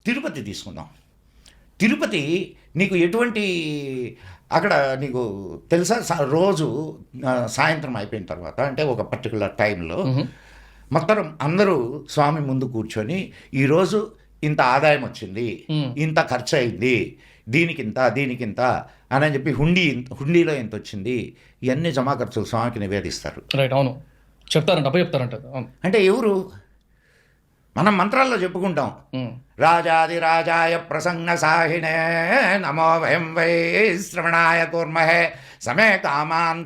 తిరుపతి తీసుకుందాం. తిరుపతి నీకు ఎటువంటి అక్కడ నీకు తెలుసా, రోజు సాయంత్రం అయిపోయిన తర్వాత అంటే ఒక పర్టికులర్ టైంలో మొత్తం అందరూ స్వామి ముందు కూర్చొని ఈరోజు ఇంత ఆదాయం వచ్చింది, ఇంత ఖర్చు అయింది, దీనికింత అని చెప్పి హుండీలో ఎంత వచ్చింది, ఇవన్నీ జమా ఖర్చులు స్వామికి నివేదిస్తారు. రైట్, అవును, చెప్తారంట, అబ్బాయి చెప్తారంట. అంటే ఎవరు? మనం మంత్రాల్లో చెప్పుకుంటాం, రాజాదిరాజాయ ప్రసన్న సాహినే నమో వయం వై శ్రవణాయ కూర్మహే సమే కామాన్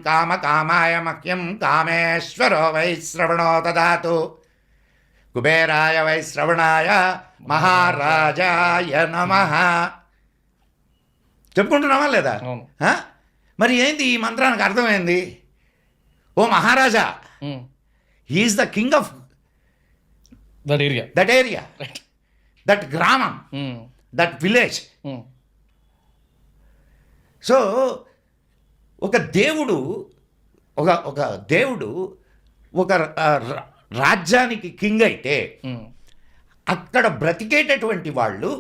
కామాయ మహ్యం కామేశ్వరో వై శ్రవణో దదాతు కుబేరాయ వై శ్రవణాయ మహారాజాయ నమః. చెప్పుకుంటున్నావా లేదా? మరి ఏంది ఈ మంత్రానికి అర్థమైంది? ఓ మహారాజా, he is the king of that area, that gramam, that village. So ఒక దేవుడు ఒక రాజ్యానికి కింగ్ అయితే అక్కడ బ్రతికేటటువంటి వాళ్ళు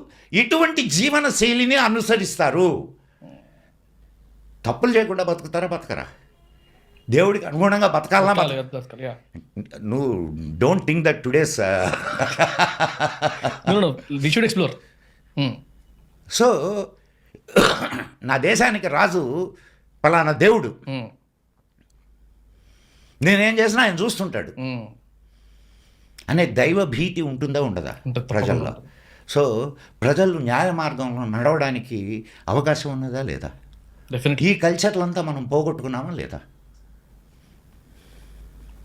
ఇటువంటి జీవన శైలిని అనుసరిస్తారు. తప్పులు చేయకుండా బతకరా? దేవుడికి అనుగుణంగా బతకాలన్నా నువ్వు don't think that today's we should explore. So నా దేశానికి రాజు పలానా దేవుడు, నేనేం చేసినా ఆయన చూస్తుంటాడు అనే దైవ భీతి ఉంటుందా ఉండదా ప్రజల్లో? సో ప్రజలు న్యాయ మార్గంలో నడవడానికి అవకాశం ఉన్నదా లేదా? డెఫినెట్లీ. ఈ కల్చర్లంతా మనం పోగొట్టుకున్నామా లేదా?